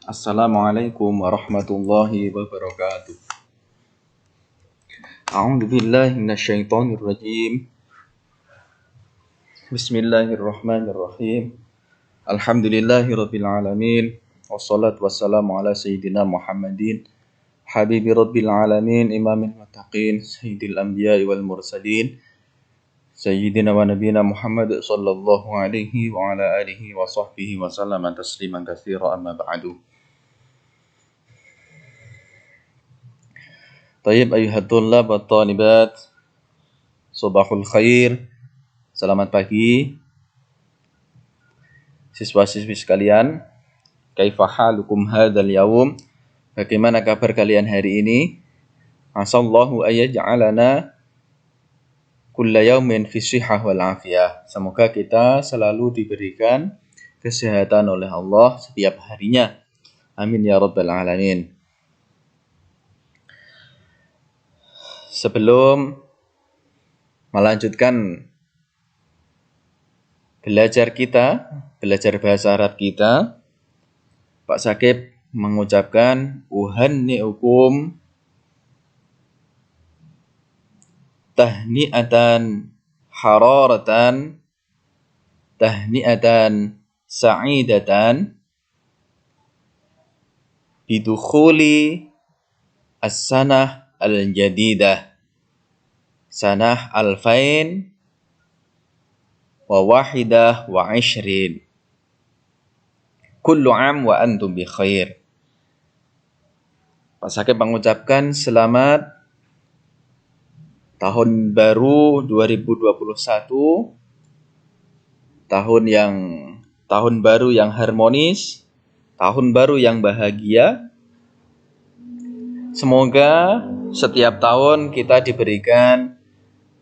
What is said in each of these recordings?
Assalamualaikum warahmatullahi wabarakatuh. A'udzu billahi minasyaitonir rajim. Bismillahirrahmanirrahim. Alhamdulillahirabbil alamin. Wassalatu wassalamu ala sayyidina Muhammadin habibi rabbil alamin imamil muttaqin sayyidil anbiya'i wal mursalin sayyidina wa nabiyina Muhammad sallallahu alaihi wa ala alihi wa sahbihi wa sallama tasliman katsira amma ba'du. Tayyib ayuhat thullab wa thalibat. Subahul khair. Selamat pagi siswa-siswi sekalian. Kaifa halukum hadzal yaum? Bagaimana kabar kalian hari ini? Asallahu ayaj'alana kulla yaumin fi shihhah wal afiyah. Semoga kita selalu diberikan kesehatan oleh Allah setiap harinya. Amin ya rabbal alamin. Sebelum melanjutkan belajar bahasa Arab kita, Pak Sakib mengucapkan uhanni'ukum tahni'atan hararatan tahni'atan sa'idatan bidukhuli as-sanah al-jadidah sanah alfain wa wahidah wa ishrin. Kullu am wa antum bi khair. Pak Sakib mengucapkan selamat tahun baru 2021. Tahun baru yang harmonis, tahun baru yang bahagia. Semoga setiap tahun kita diberikan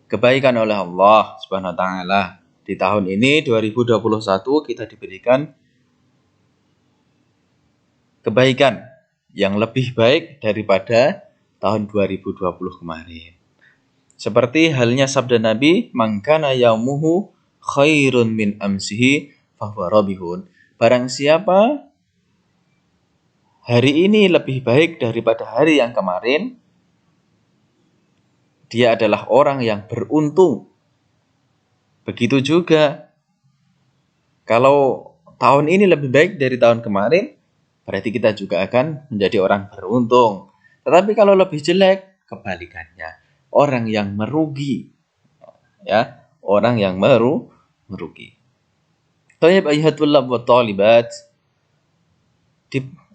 kebaikan oleh Allah Subhanahu wa taala. Di tahun ini 2021 kita diberikan kebaikan yang lebih baik daripada tahun 2020 kemarin. Seperti halnya sabda Nabi, "Man kana yaumuhu khairun min amsihi fahuwa rabihun." Barang siapa hari ini lebih baik daripada hari yang kemarin, dia adalah orang yang beruntung. Begitu juga kalau tahun ini lebih baik dari tahun kemarin, berarti kita juga akan menjadi orang beruntung. Tetapi kalau lebih jelek, kebalikannya. Orang yang merugi. Ya, orang yang merugi. Tayyib ayyuhatullab wa thalibat.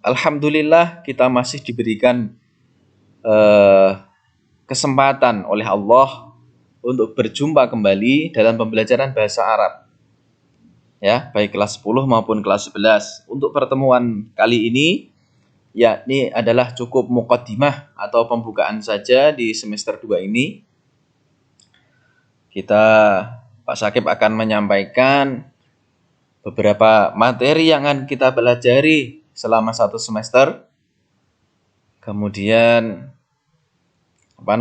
Alhamdulillah kita masih diberikan kesempatan oleh Allah untuk berjumpa kembali dalam pembelajaran bahasa Arab. Ya, baik kelas 10 maupun kelas 11. Untuk pertemuan kali ini, ya ini adalah cukup muqaddimah atau pembukaan saja di semester 2 ini. Pak Sakib akan menyampaikan beberapa materi yang akan kita pelajari selama satu semester. Kemudian Pak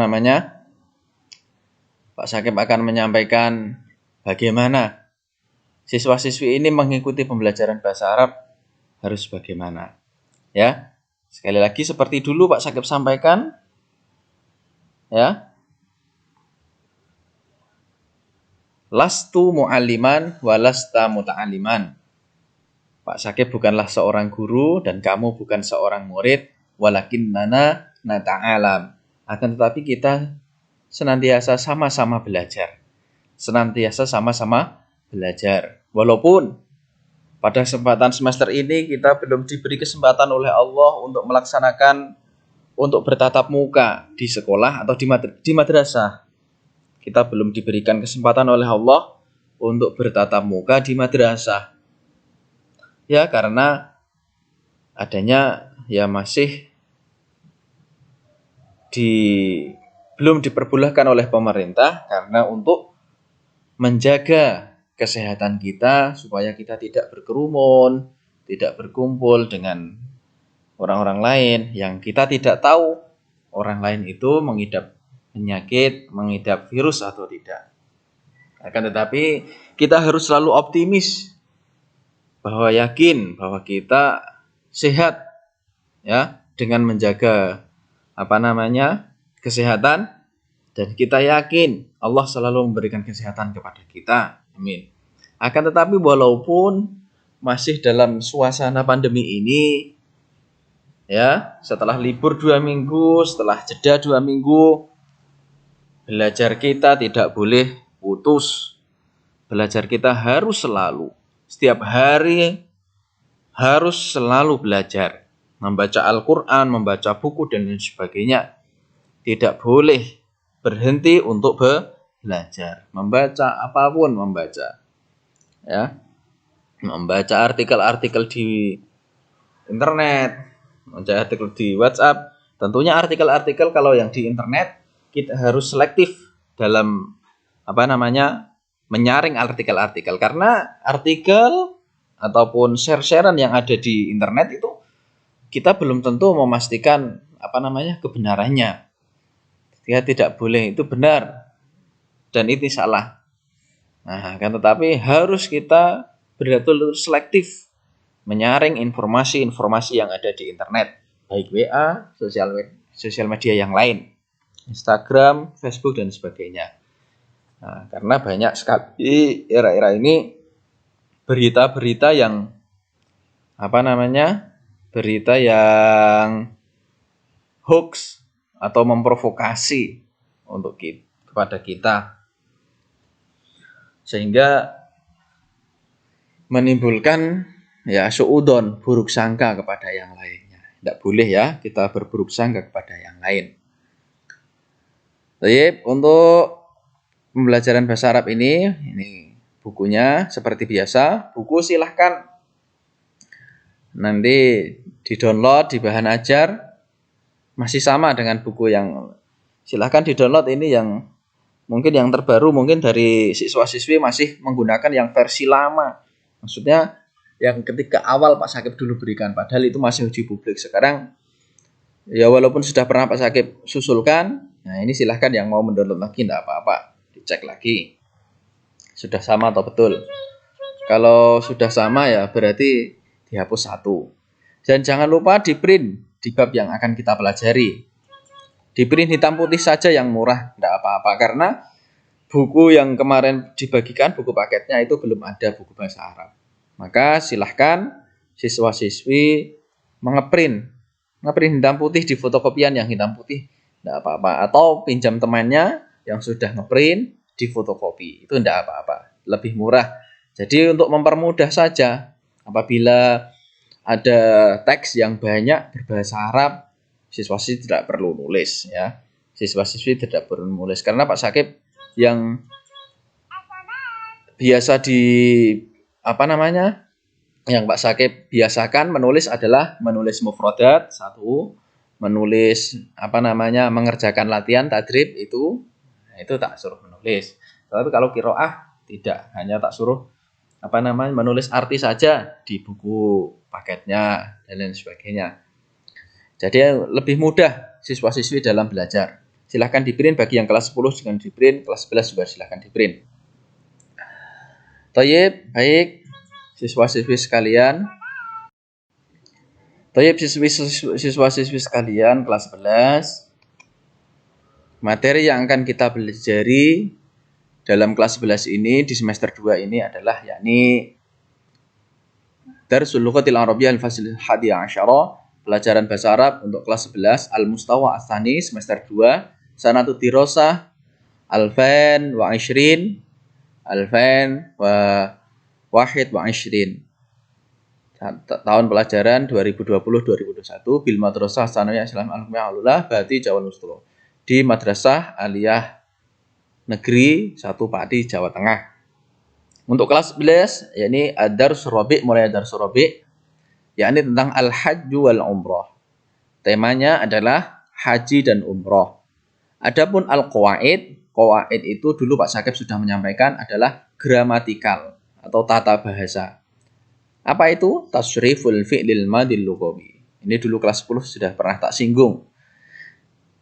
Sakib akan menyampaikan bagaimana siswa-siswi ini mengikuti pembelajaran bahasa Arab harus bagaimana. Ya, sekali lagi seperti dulu Pak Sakib sampaikan, ya, lastu mu'alliman walasta muta'alliman. Pak Sakib bukanlah seorang guru dan kamu bukan seorang murid, walakinnana nata'alam. Akan tetapi kita senantiasa sama-sama belajar. Walaupun pada kesempatan semester ini kita belum diberi kesempatan oleh Allah untuk bertatap muka di sekolah atau di madrasah. Kita belum diberikan kesempatan oleh Allah untuk bertatap muka di madrasah. Ya, karena adanya masih belum diperbolehkan oleh pemerintah karena untuk menjaga kesehatan kita supaya kita tidak berkerumun, tidak berkumpul dengan orang-orang lain yang kita tidak tahu orang lain itu mengidap penyakit, mengidap virus atau tidak. Akan tetapi kita harus selalu optimis bahwa yakin bahwa kita sehat ya, dengan menjaga kesehatan, dan kita yakin Allah selalu memberikan kesehatan kepada kita. Amin. Akan tetapi walaupun masih dalam suasana pandemi ini, ya, setelah libur 2 minggu, setelah jeda 2 minggu, belajar kita tidak boleh putus. Belajar kita harus selalu, setiap hari harus selalu belajar. Membaca Al-Quran, membaca buku, dan lain sebagainya. Tidak boleh berhenti untuk belajar. Membaca apapun, membaca. Ya, membaca artikel-artikel di internet, membaca artikel di WhatsApp. Tentunya artikel-artikel kalau yang di internet kita harus selektif dalam menyaring artikel-artikel, karena artikel ataupun share-sharean yang ada di internet itu kita belum tentu memastikan kebenarannya. Dia tidak boleh itu benar dan ini salah. Nah, kan tetapi harus kita betul-betul selektif menyaring informasi-informasi yang ada di internet, baik WA, sosial media yang lain, Instagram, Facebook, dan sebagainya. Nah, karena banyak sekali era-era ini berita-berita yang berita yang hoax atau memprovokasi kepada kita, sehingga menimbulkan suudon, buruk sangka kepada yang lainnya. Tidak boleh ya kita berburuk sangka kepada yang lain. Baik, untuk pembelajaran bahasa Arab ini bukunya seperti biasa. Buku silahkan nanti di-download di bahan ajar, masih sama dengan buku yang silahkan di-download. Ini yang mungkin yang terbaru, mungkin dari siswa-siswi masih menggunakan yang versi lama. Maksudnya yang ketika awal Pak Sakib dulu berikan, padahal itu masih uji publik. Sekarang ya walaupun sudah pernah Pak Sakib susulkan, nah ini silahkan yang mau mendownload lagi tidak apa-apa, dicek lagi sudah sama atau betul. Kalau sudah sama ya berarti dihapus satu. Dan jangan lupa di print di bab yang akan kita pelajari. Di print hitam putih saja yang murah, tidak apa-apa, karena buku yang kemarin dibagikan, buku paketnya itu belum ada buku bahasa Arab. Maka silahkan siswa-siswi ngeprint hitam putih di fotokopian yang hitam putih, tidak apa-apa. Atau pinjam temannya yang sudah ngeprint di fotokopi, itu tidak apa-apa, lebih murah. Jadi untuk mempermudah saja, apabila ada teks yang banyak berbahasa Arab, siswa-siswi tidak perlu nulis ya. Siswa-siswi tidak perlu nulis karena Pak Sakib yang biasa yang Pak Sakib biasakan menulis adalah menulis mufradat satu, menulis mengerjakan latihan tadrib itu tak suruh menulis. Tapi kalau qiraah tidak, hanya tak suruh menulis arti saja di buku paketnya dan lain sebagainya. Jadi lebih mudah siswa-siswi dalam belajar. Silahkan di print bagi yang kelas 10 dengan di print, kelas 11 juga silahkan di print. Thayyib, baik siswa-siswi sekalian. Thayyib siswa-siswi sekalian kelas 11. Materi yang akan kita pelajari dalam kelas 11 ini di semester 2 ini adalah yakni Darsul Lughatil Arabiyyah al-Fasl Hadiah Asyara, pelajaran bahasa Arab untuk kelas 11 Al-Mustawa Ats-Tsani semester 2, Sanatut Dirasah 2020 tahun pelajaran 2020-2021 bil Madrasah Tsanawiyah Islamiyah Al-Ula Bati Jawa Nustro di Madrasah Aliyah Negeri 1 Pati Jawa Tengah. Untuk kelas 11 yakni Ad-Dars Rabi', mulai Dars Rabi' yakni tentang Al-Hajj wal Umrah. Temanya adalah haji dan umrah. Adapun Al-Qawaid, qawaid itu dulu Pak Sakib sudah menyampaikan adalah gramatikal atau tata bahasa. Apa itu? Tasriful fi'lil madil lughawi. Ini dulu kelas 10 sudah pernah tak singgung.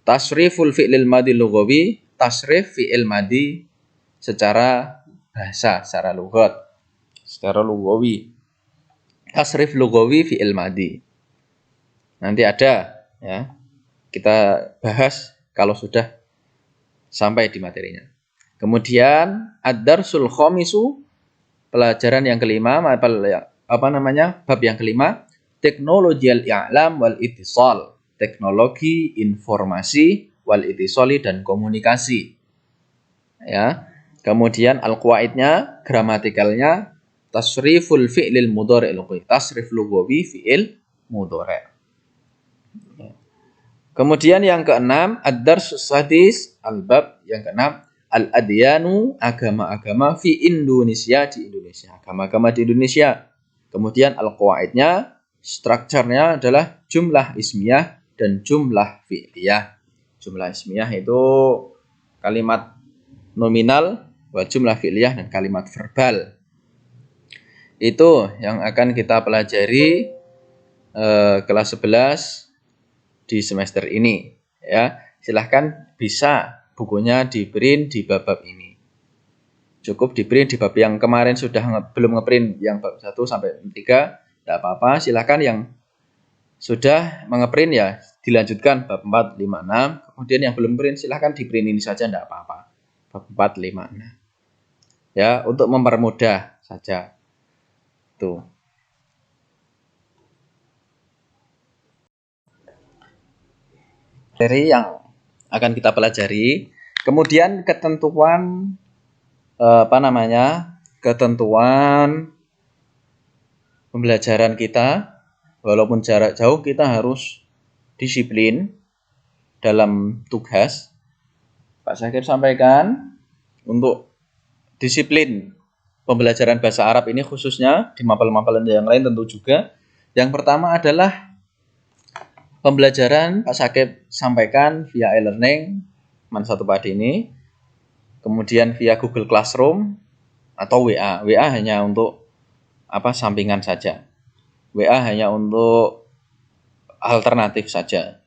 Tasriful fi'lil madil lughawi, tasrif fi'il madi secara bahasa, secara lughat, secara lughawi. Tasrif lughawi fi'il madi. Nanti ada ya. Kita bahas kalau sudah sampai di materinya. Kemudian ad-darsul khamisu, pelajaran yang kelima, bab yang kelima, teknologi al-i'lam wal ittisal, teknologi informasi wal ittisali dan komunikasi. Ya. Kemudian al-qawaidnya, gramatikalnya, tasriful fi'lil mudhari', tasrif lughawi fi'il mudhari'. Kemudian yang keenam, ad-darsus sadis, al-bab yang keenam, al-adyanu, agama-agama fi Indonesia, di Indonesia, agama-agama di Indonesia. Kemudian al-qawaidnya, strukturnya adalah jumlah ismiyah dan jumlah fi'liyah. Jumlah ismiyah itu kalimat nominal, jumlah fi'liyah dan kalimat verbal. Itu yang akan kita pelajari kelas 11 di semester ini ya. Silahkan bisa bukunya di-print di bab-bab ini. Cukup di-print di bab yang kemarin sudah belum nge-print yang bab 1 sampai 3, tidak apa-apa. Silahkan yang sudah mengeprint ya dilanjutkan bab 4, 5, 6. Kemudian yang belum print silahkan di-print ini saja, tidak apa-apa. Bab 4, 5, 6. Ya, untuk mempermudah saja. Tuh. Materi yang akan kita pelajari. Kemudian ketentuan ketentuan pembelajaran kita, walaupun jarak jauh kita harus disiplin dalam tugas. Pak Syakir sampaikan untuk disiplin pembelajaran bahasa Arab ini khususnya di mapel-mapel yang lain tentu juga. Yang pertama adalah pembelajaran Pak Syakir sampaikan via e-learning Man1 Padi ini, kemudian via Google Classroom atau WA. WA hanya untuk sampingan saja. WA hanya untuk alternatif saja.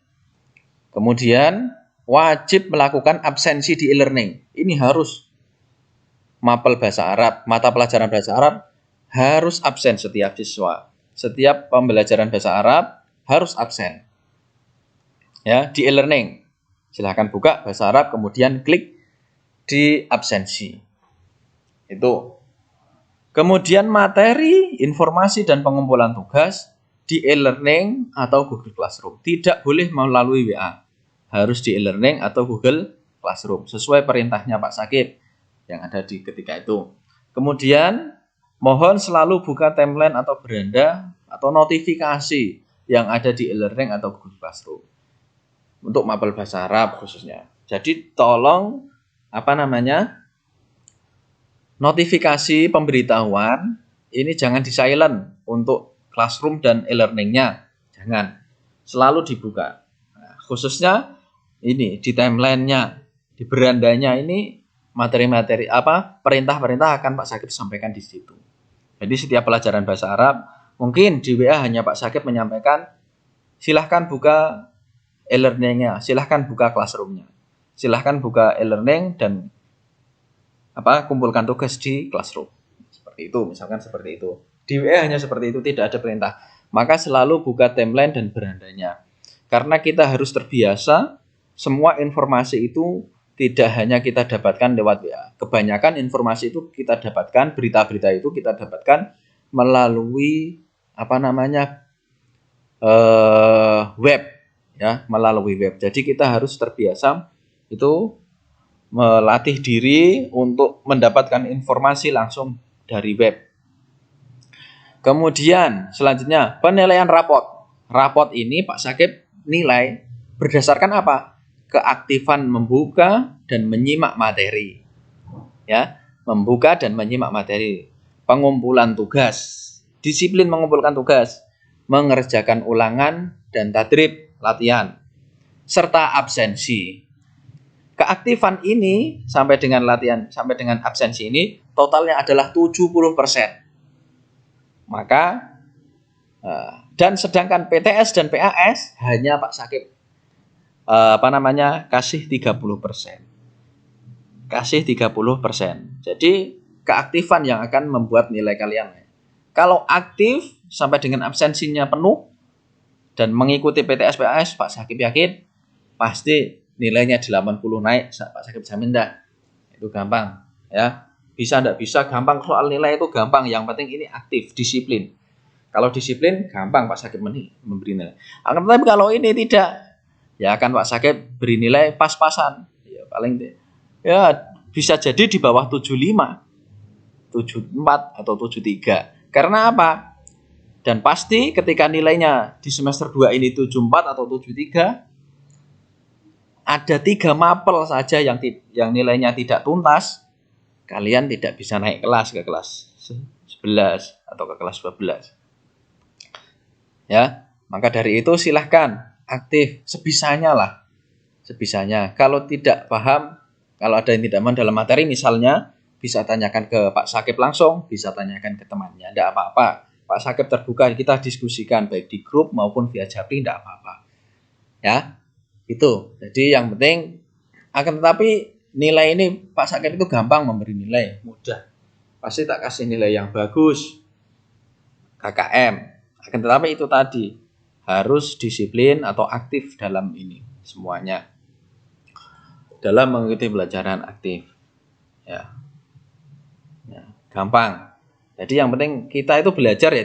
Kemudian wajib melakukan absensi di e-learning. Ini harus mapel bahasa Arab, mata pelajaran bahasa Arab harus absen setiap siswa. Setiap pembelajaran bahasa Arab harus absen. Ya, di e-learning. Silahkan buka bahasa Arab, kemudian klik di absensi. Itu. Kemudian materi, informasi, dan pengumpulan tugas di e-learning atau Google Classroom. Tidak boleh melalui WA. Harus di e-learning atau Google Classroom. Sesuai perintahnya Pak Syakir yang ada di ketika itu. Kemudian, mohon selalu buka timeline atau beranda atau notifikasi yang ada di e-learning atau Google Classroom. Untuk mapel bahasa Arab khususnya. Jadi tolong notifikasi pemberitahuan ini jangan di silent untuk classroom dan e-learningnya. Jangan. Selalu dibuka. Nah, khususnya ini di timelinenya, di berandanya ini materi-materi perintah-perintah akan Pak Syakir sampaikan di situ. Jadi setiap pelajaran bahasa Arab, mungkin di WA hanya Pak Syakir menyampaikan silahkan buka e-learningnya, silahkan buka classroomnya, silahkan buka e-learning dan kumpulkan tugas di classroom. Seperti itu, misalkan seperti itu. Di WA hanya seperti itu, tidak ada perintah. Maka selalu buka timeline dan berandanya. Karena kita harus terbiasa, semua informasi itu tidak hanya kita dapatkan lewat WA. Kebanyakan informasi itu kita dapatkan, berita-berita itu kita dapatkan melalui web. Ya, melalui web. Jadi kita harus terbiasa itu melatih diri untuk mendapatkan informasi langsung dari web. Kemudian selanjutnya penilaian rapot. Rapot ini Pak Syakir nilai berdasarkan apa? Keaktifan membuka dan menyimak materi. Ya, membuka dan menyimak materi. Pengumpulan tugas. Disiplin mengumpulkan tugas. Mengerjakan ulangan dan tadrib latihan, serta absensi. Keaktifan ini sampai dengan absensi ini totalnya adalah 70%. Maka dan sedangkan PTS dan PAS hanya Pak Syakir kasih 30%. Kasih 30%. Jadi keaktifan yang akan membuat nilai kalian. Kalau aktif sampai dengan absensinya penuh, dan mengikuti PTS Pak Sakib yakin pasti nilainya 80 naik, Pak Sakib jamin dah. Itu gampang ya. Bisa enggak bisa gampang, soal nilai itu gampang, yang penting ini aktif, disiplin. Kalau disiplin gampang Pak Sakib memberi nilai. Akan tetapi kalau ini tidak, ya akan Pak Sakib beri nilai pas-pasan. Ya paling ya bisa jadi di bawah 75, 74 atau 73. Karena apa? Dan pasti ketika nilainya di semester 2 ini 74 atau 73, ada 3 mapel saja yang nilainya tidak tuntas, kalian tidak bisa naik kelas ke kelas 11 atau ke kelas 12. Ya, maka dari itu silahkan aktif sebisanya lah. Sebisanya. Kalau tidak paham, kalau ada yang tidak paham dalam materi misalnya, bisa tanyakan ke Pak Sakib langsung, bisa tanyakan ke temannya. Tidak apa-apa. Pak Sakib terbuka, kita diskusikan baik di grup maupun via Japri, tidak apa-apa. Ya, itu. Jadi yang penting, akan tetapi nilai ini Pak Sakib itu gampang memberi nilai, mudah. Pasti tak kasih nilai yang bagus, KKM. Akan tetapi itu tadi, harus disiplin atau aktif dalam ini semuanya. Dalam mengikuti pelajaran aktif. Ya, gampang. Jadi yang penting kita itu belajar ya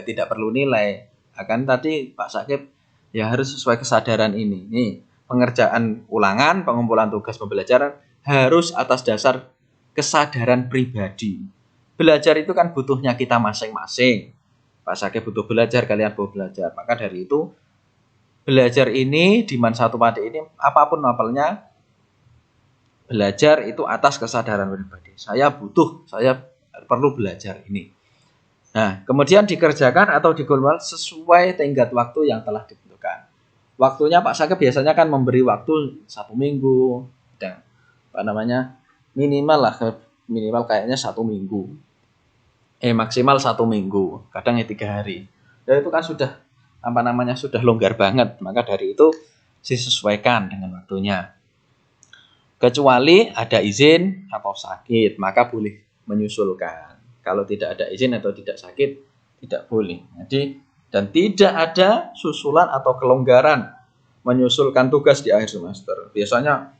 tidak perlu nilai. Akan tadi Pak Sakib ya harus sesuai kesadaran ini. Nih, pengerjaan ulangan, pengumpulan tugas pembelajaran harus atas dasar kesadaran pribadi. Belajar itu kan butuhnya kita masing-masing. Pak Sakib butuh belajar, kalian butuh belajar. Maka dari itu belajar ini di Man 1 Pade ini apapun mapelnya, belajar itu atas kesadaran pribadi. Saya perlu belajar ini. Nah, kemudian dikerjakan atau digunakan sesuai tenggat waktu yang telah ditentukan. Waktunya Pak Sakib biasanya kan memberi waktu 1 minggu, dan minimal kayaknya 1 minggu, maksimal 1 minggu, kadang 3 hari. Dan itu kan sudah sudah longgar banget. Maka dari itu disesuaikan dengan waktunya. Kecuali ada izin atau sakit, maka boleh menyusulkan. Kalau tidak ada izin atau tidak sakit, tidak boleh. Jadi, dan tidak ada susulan atau kelonggaran menyusulkan tugas di akhir semester. Biasanya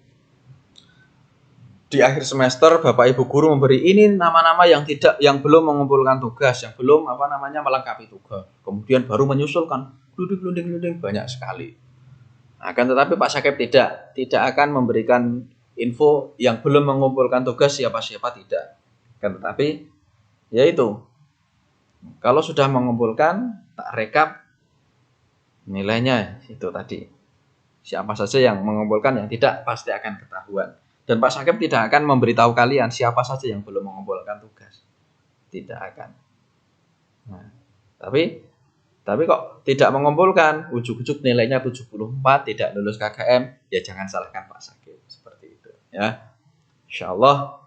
di akhir semester Bapak Ibu guru memberi ini nama-nama yang belum mengumpulkan tugas, yang belum melengkapi tugas. Kemudian baru menyusulkan, gluding banyak sekali. Akan tetapi Pak Sakib tidak akan memberikan info yang belum mengumpulkan tugas siapa-siapa, tidak. Akan tetapi yaitu kalau sudah mengumpulkan, tak rekap nilainya itu tadi. Siapa saja yang mengumpulkan, yang tidak pasti akan ketahuan. Dan Pak Sakib tidak akan memberitahu kalian siapa saja yang belum mengumpulkan tugas. Tidak akan. Nah, tapi kok tidak mengumpulkan, ujuk-ujuk nilainya 74, tidak lulus KKM, ya jangan salahkan Pak Sakib. Seperti itu ya. Insyaallah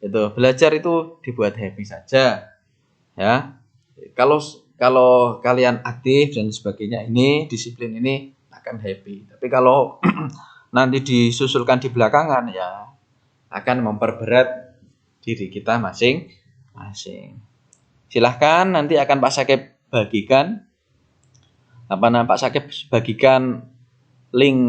itu belajar itu dibuat happy saja. Ya. Kalau kalian aktif dan sebagainya, ini disiplin ini akan happy. Tapi kalau nanti disusulkan di belakangan, ya akan memperberat diri kita masing-masing. Silahkan nanti akan Pak Sakib bagikan link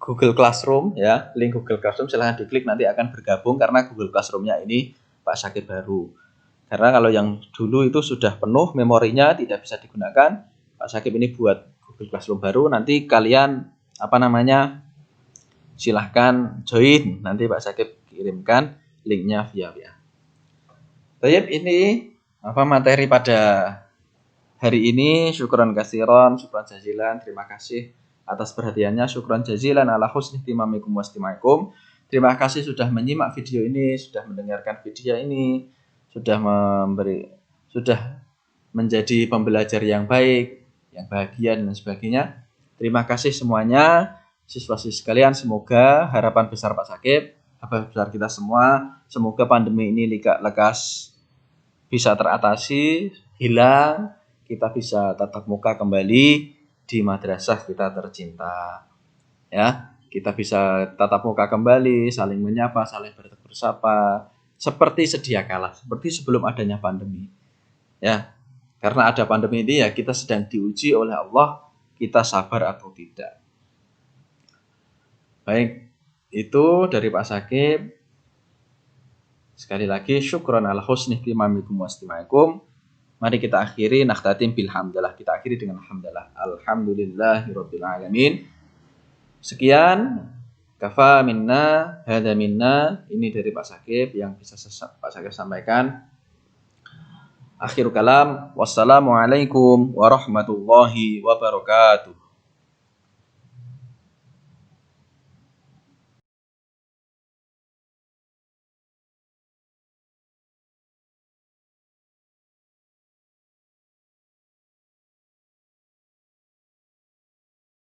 Google Classroom ya, link Google Classroom silahkan diklik, nanti akan bergabung karena Google Classroom-nya ini Pak Sakib baru. Karena kalau yang dulu itu sudah penuh memorinya, tidak bisa digunakan. Pak Sakib ini buat Google Classroom baru, nanti kalian silahkan join, nanti Pak Sakib kirimkan linknya via WA. Baik, ini materi pada hari ini. Syukron kasiron, syukron jazilan, terima kasih atas perhatiannya. Syukron jazilan ala husni timamikum wastimaikum. Terima kasih sudah menyimak video ini, sudah mendengarkan video ini, sudah menjadi pembelajar yang baik, yang bahagia dan sebagainya. Terima kasih semuanya, siswa-siswi sekalian. Semoga harapan besar Pak Sakib, harapan besar kita semua, semoga pandemi ini lekas bisa teratasi, hilang, kita bisa tatap muka kembali di madrasah kita tercinta. Ya, kita bisa tatap muka kembali, saling menyapa, saling bertegur sapa, seperti sedia kala, seperti sebelum adanya pandemi. Ya, Karena ada pandemi ini ya kita sedang diuji oleh Allah, kita sabar atau tidak. Baik, itu dari Pak Sakib. Sekali lagi syukron ala husni timamikum wastimaikum. Mari kita akhiri nakhtatim bilhamdulillah. Kita akhiri dengan alhamdulillah. Alhamdulillahirabbil alamin. Sekian kafa minna hada minna, ini dari Pak Sakib yang bisa Pak Sakib sampaikan. Akhirul kalam, wassalamualaikum warahmatullahi wabarakatuh.